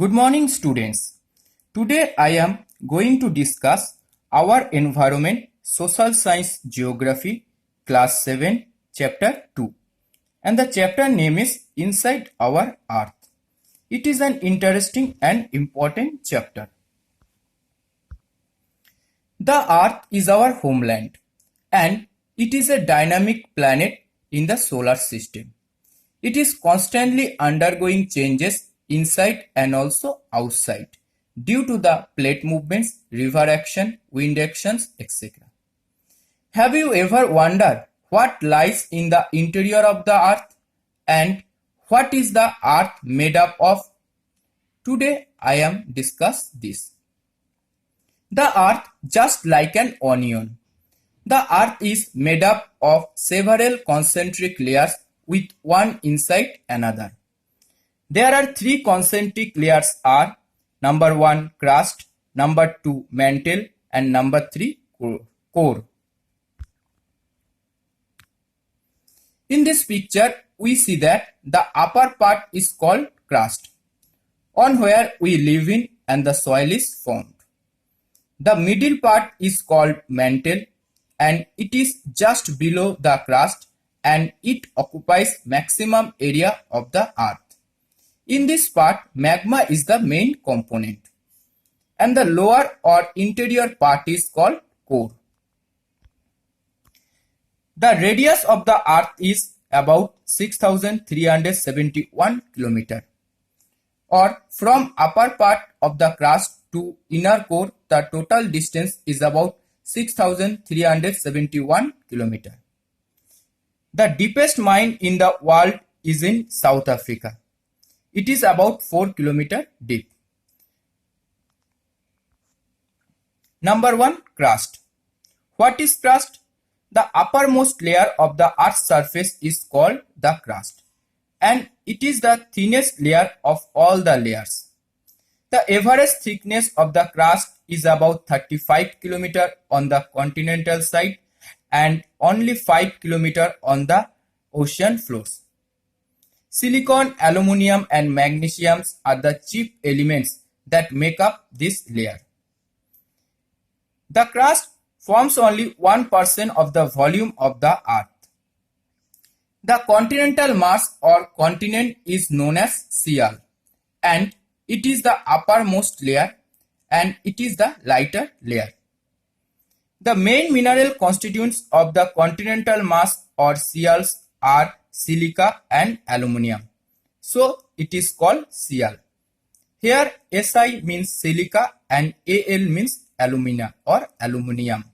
Good morning, students. Today I am going to discuss our environment, social science, geography, class 7, chapter 2. And the chapter name is Inside Our Earth. It is an interesting and important chapter. The Earth is our homeland and it is a dynamic planet in the solar system. It is constantly undergoing changes inside and also outside due to the plate movements, river action, wind actions, etc. Have you ever wondered what lies in the interior of the earth and what is the earth made up of? Today I am discuss this. The earth just like an onion. The earth is made up of several concentric layers with one inside another. There are three concentric layers are number 1 crust, number 2 mantle and number 3 core. In this picture we see that the upper part is called crust, on where we live in and the soil is formed. The middle part is called mantle and it is just below the crust and it occupies maximum area of the earth. In this part, magma is the main component and the lower or interior part is called core. The radius of the earth is about 6,371 km, or from upper part of the crust to inner core, the total distance is about 6,371 km. The deepest mine in the world is in South Africa. It is about 4 km deep. Number 1 crust. What is crust? The uppermost layer of the earth's surface is called the crust and it is the thinnest layer of all the layers. The average thickness of the crust is about 35 km on the continental side and only 5 km on the ocean floors. Silicon, aluminum and magnesium are the chief elements that make up this layer. The crust forms only 1% of the volume of the earth. The continental mass or continent is known as Sial and it is the uppermost layer and it is the lighter layer. The main mineral constituents of the continental mass or Sials are silica and aluminum. So it is called Sial. Here Si means silica and Al means alumina or aluminium.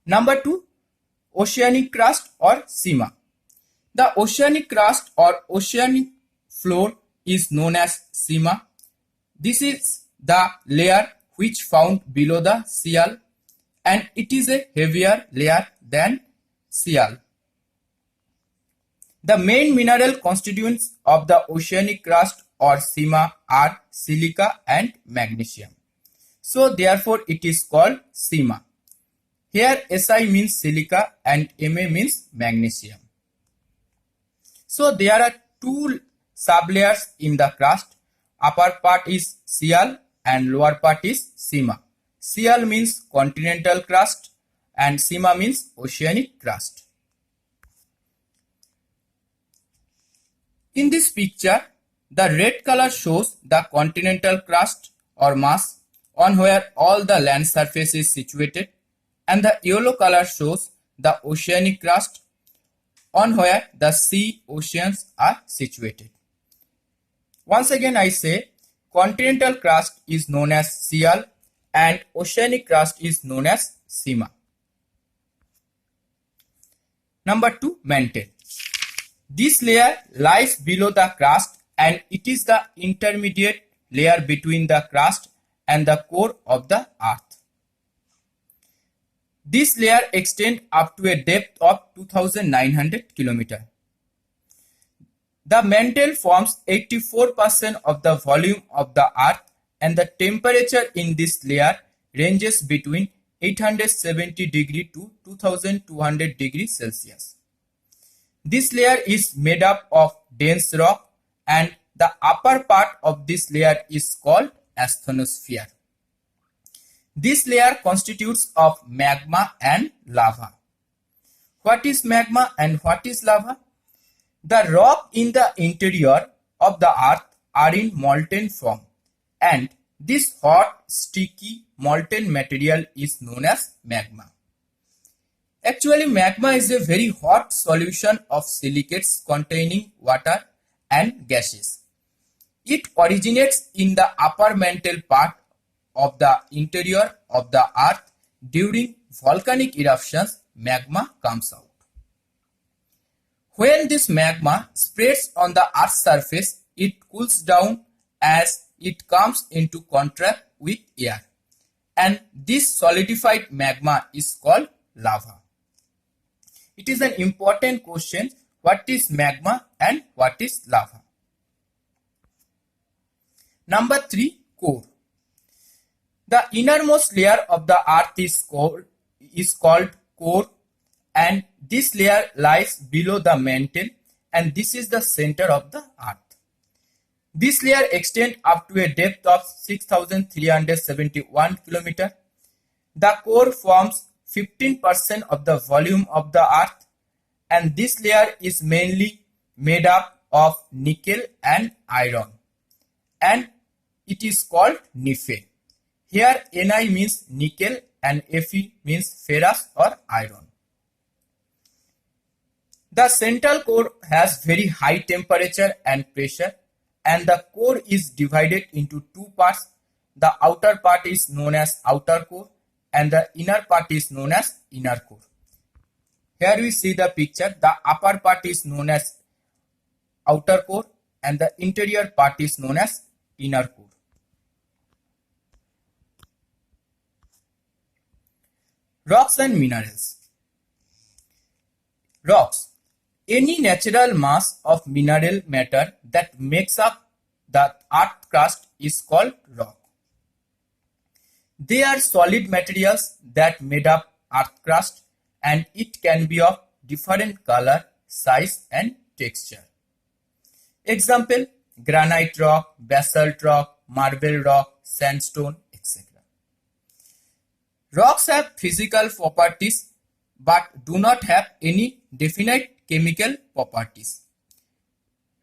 Number 2, oceanic crust or Sima. The oceanic crust or oceanic floor is known as Sima. This is the layer which found below the Sial and it is a heavier layer than Sial. The main mineral constituents of the oceanic crust or Sima are silica and magnesium. So therefore it is called Sima. Here Si means silica and Ma means magnesium. So there are two sublayers in the crust. Upper part is Sial and lower part is Sima. Sial means continental crust and Sima means oceanic crust. In this picture, the red color shows the continental crust or mass on where all the land surface is situated and the yellow color shows the oceanic crust on where the sea oceans are situated. Once again I say continental crust is known as Sial and oceanic crust is known as Sima. Number 2, mantle. This layer lies below the crust and it is the intermediate layer between the crust and the core of the earth. This layer extends up to a depth of 2,900 km. The mantle forms 84% of the volume of the earth and the temperature in this layer ranges between 870 degree to 2200 degrees Celsius. This layer is made up of dense rock and the upper part of this layer is called asthenosphere. This layer constitutes of magma and lava. What is magma and what is lava? The rock in the interior of the earth are in molten form, and this hot, sticky, molten material is known as magma. Actually, magma is a very hot solution of silicates containing water and gases. It originates in the upper mantle part of the interior of the earth. During volcanic eruptions, magma comes out. When this magma spreads on the earth's surface, it cools down as it comes into contact with air, and this solidified magma is called lava. It is an important question: what is magma and what is lava? Number 3, core. The innermost layer of the earth is called core, and this layer lies below the mantle, and this is the center of the earth. This layer extends up to a depth of 6,371 km. The core forms 15% of the volume of the earth, and this layer is mainly made up of nickel and iron, and it is called Fe. Here Ni means nickel and Fe means ferrous or iron. The central core has very high temperature and pressure, and the core is divided into two parts. The outer part is known as outer core and the inner part is known as inner core. Here we see the picture. The upper part is known as outer core and the interior part is known as inner core. Rocks and minerals. Rocks. Any natural mass of mineral matter that makes up the earth crust is called rock. They are solid materials that made up earth crust, and it can be of different color, size and texture. Example: granite rock, basalt rock, marble rock, sandstone, etc. Rocks have physical properties but do not have any definite chemical properties.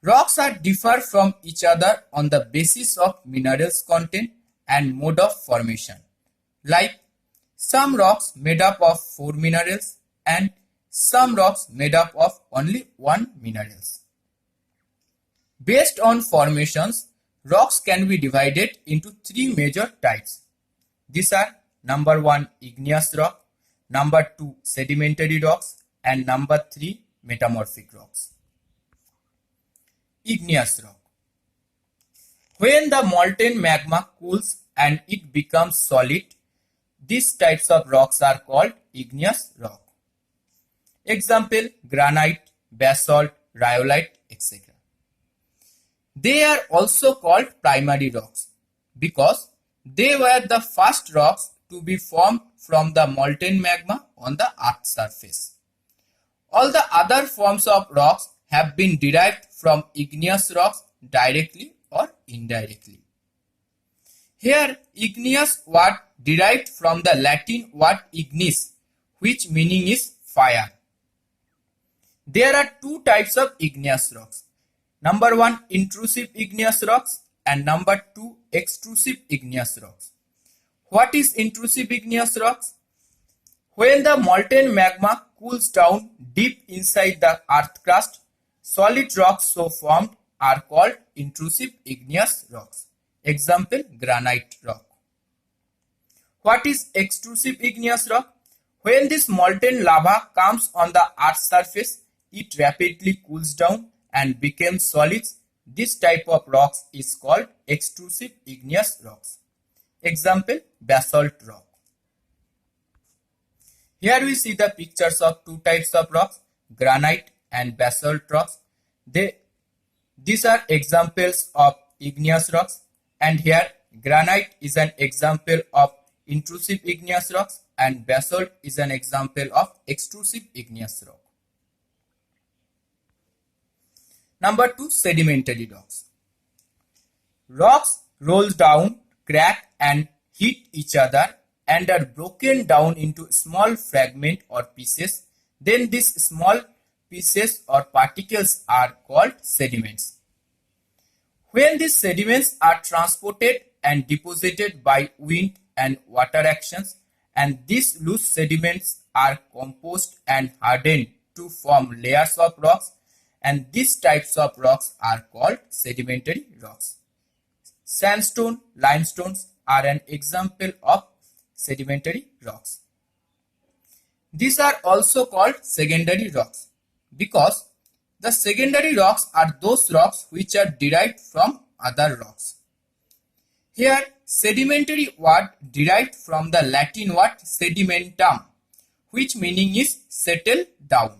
Rocks are differ from each other on the basis of minerals content and mode of formation. Like some rocks made up of 4 minerals and some rocks made up of only 1 minerals. Based on formations, rocks can be divided into 3 major types. These are number 1 igneous rock, number 2 sedimentary rocks, and number 3 metamorphic rocks. Igneous rock. When the molten magma cools and it becomes solid, these types of rocks are called igneous rock. Example: granite, basalt, rhyolite, etc. They are also called primary rocks because they were the first rocks to be formed from the molten magma on the earth's surface. All the other forms of rocks have been derived from igneous rocks directly or indirectly. Here, igneous word derived from the Latin word ignis, which meaning is fire. There are 2 types of igneous rocks. Number 1 intrusive igneous rocks and number 2 extrusive igneous rocks. What is intrusive igneous rocks? When the molten magma cools down deep inside the earth crust, solid rocks so formed are called intrusive igneous rocks. Example: granite rock. What is extrusive igneous rock? When this molten lava comes on the earth's surface, it rapidly cools down and becomes solids. This type of rocks is called extrusive igneous rocks. Example: basalt rock. Here we see the pictures of 2 types of rocks, granite and basalt rocks. These are examples of igneous rocks, and here granite is an example of intrusive igneous rocks and basalt is an example of extrusive igneous rock. Number 2 sedimentary rocks. Rocks roll down, crack and hit each other and are broken down into small fragments or pieces. Then these small pieces or particles are called sediments. When these sediments are transported and deposited by wind and water actions, and these loose sediments are composed and hardened to form layers of rocks, and these types of rocks are called sedimentary rocks. Sandstone, limestones are an example of sedimentary rocks. These are also called secondary rocks because the secondary rocks are those rocks which are derived from other rocks. Here, sedimentary word derived from the Latin word sedimentum, which meaning is settle down.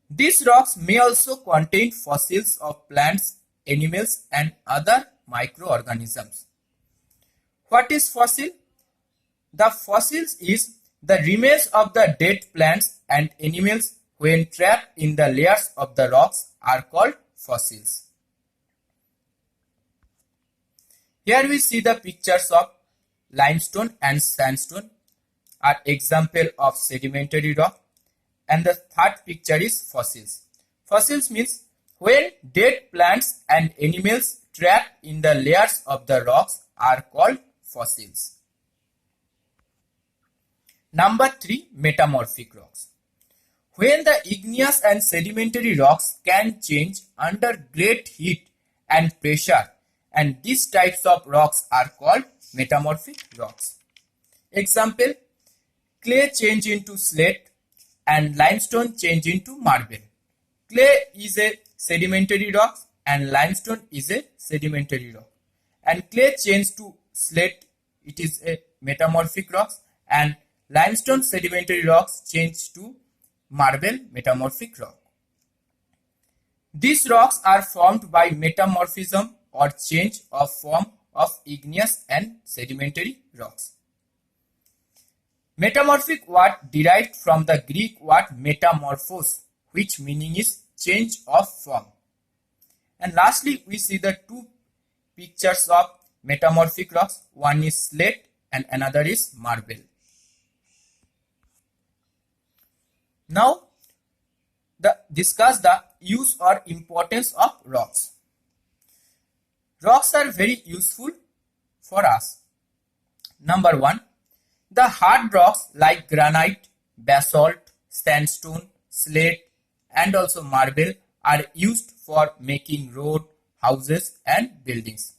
These rocks may also contain fossils of plants, animals and other microorganisms. What is fossil? The fossils is the remains of the dead plants and animals when trapped in the layers of the rocks are called fossils. Here we see the pictures of limestone and sandstone are example of sedimentary rock, and the third picture is fossils. Fossils means when dead plants and animals trapped in the layers of the rocks are called fossils. Number 3, metamorphic rocks. When the igneous and sedimentary rocks can change under great heat and pressure, and these types of rocks are called metamorphic rocks. Example, clay change into slate and limestone change into marble. Clay is a sedimentary rock and limestone is a sedimentary rock. And clay change to slate, it is a metamorphic rock, and limestone sedimentary rocks change to marble metamorphic rock. These rocks are formed by metamorphism or change of form of igneous and sedimentary rocks. Metamorphic word derived from the Greek word metamorphos, which meaning is change of form. And lastly, we see the two pictures of metamorphic rocks. One is slate and another is marble. Now, discuss the use or importance of rocks. Rocks are very useful for us. Number 1, the hard rocks like granite, basalt, sandstone, slate and also marble are used for making road, houses and buildings.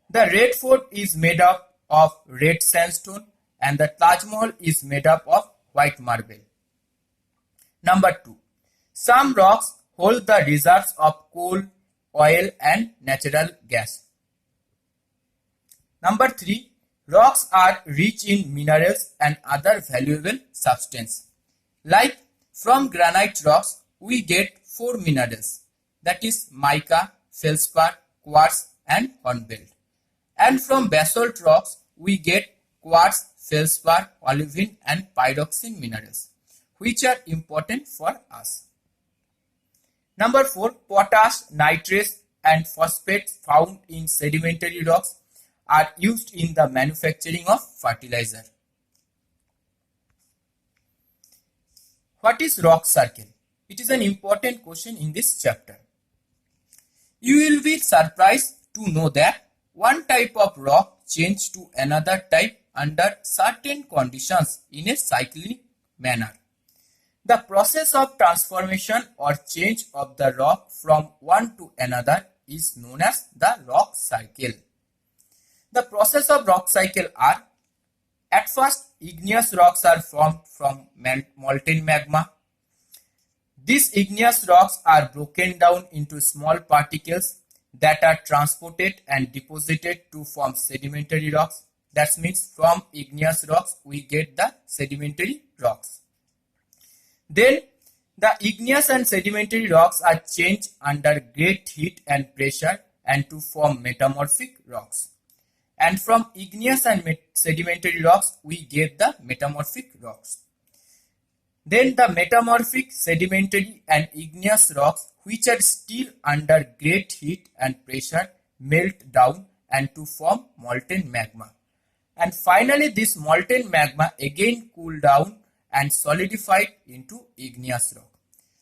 The Red Fort is made up of red sandstone and the Taj Mahal is made up of white marble. Number 2, some rocks hold the reserves of coal, oil and natural gas. Number 3, rocks are rich in minerals and other valuable substances. Like from granite rocks, we get 4 minerals, that is mica, feldspar, quartz and hornblende. And from basalt rocks, we get quartz, feldspar, olivine and pyroxene minerals, which are important for us. Number 4, potash, nitrates and phosphates found in sedimentary rocks are used in the manufacturing of fertilizer. What is rock circle? It is an important question in this chapter. You will be surprised to know that one type of rock changes to another type under certain conditions in a cyclic manner. The process of transformation or change of the rock from one to another is known as the rock cycle. The process of rock cycle are: at first, igneous rocks are formed from molten magma. These igneous rocks are broken down into small particles that are transported and deposited to form sedimentary rocks. That means from igneous rocks we get the sedimentary rocks. Then the igneous and sedimentary rocks are changed under great heat and pressure and to form metamorphic rocks. And from igneous and sedimentary rocks we get the metamorphic rocks. Then the metamorphic, sedimentary and igneous rocks which are still under great heat and pressure melt down and to form molten magma. And finally, this molten magma again cool down and solidified into igneous rock.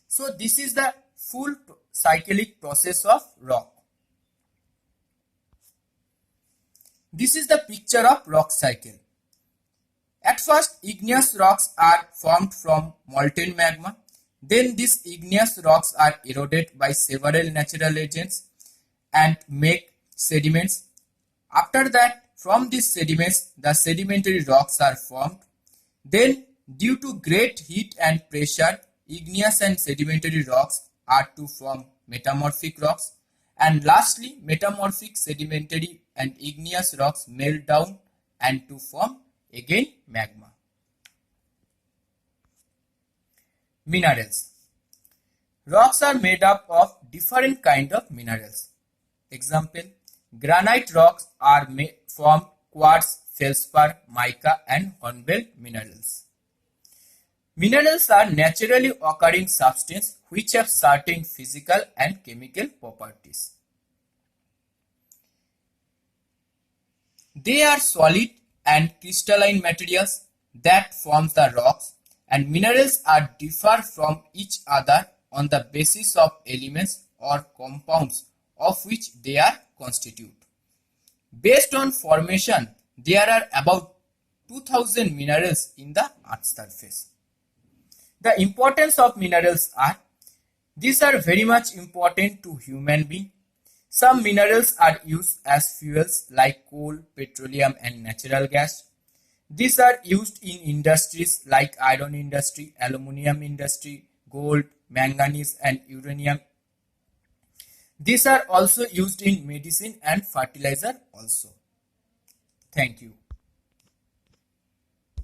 So this is the full cyclic process of rock. This is the picture of rock cycle. At first, igneous rocks are formed from molten magma. Then these igneous rocks are eroded by several natural agents and make sediments. After that, from these sediments, the sedimentary rocks are formed. Then, due to great heat and pressure, igneous and sedimentary rocks are to form metamorphic rocks. And lastly, metamorphic, sedimentary and igneous rocks melt down and to form again magma. Minerals. Rocks are made up of different kind of minerals. Example, granite rocks are from quartz, feldspar, mica and hornblende minerals. Minerals are naturally occurring substances which have certain physical and chemical properties. They are solid and crystalline materials that form the rocks, and minerals are differ from each other on the basis of elements or compounds of which they are constituted. Based on formation, there are about 2000 minerals in the Earth's surface. The importance of minerals are, these are very much important to human being. Some minerals are used as fuels like coal, petroleum and natural gas. These are used in industries like iron industry, aluminum industry, gold, manganese and uranium. These are also used in medicine and fertilizer also. Thank you.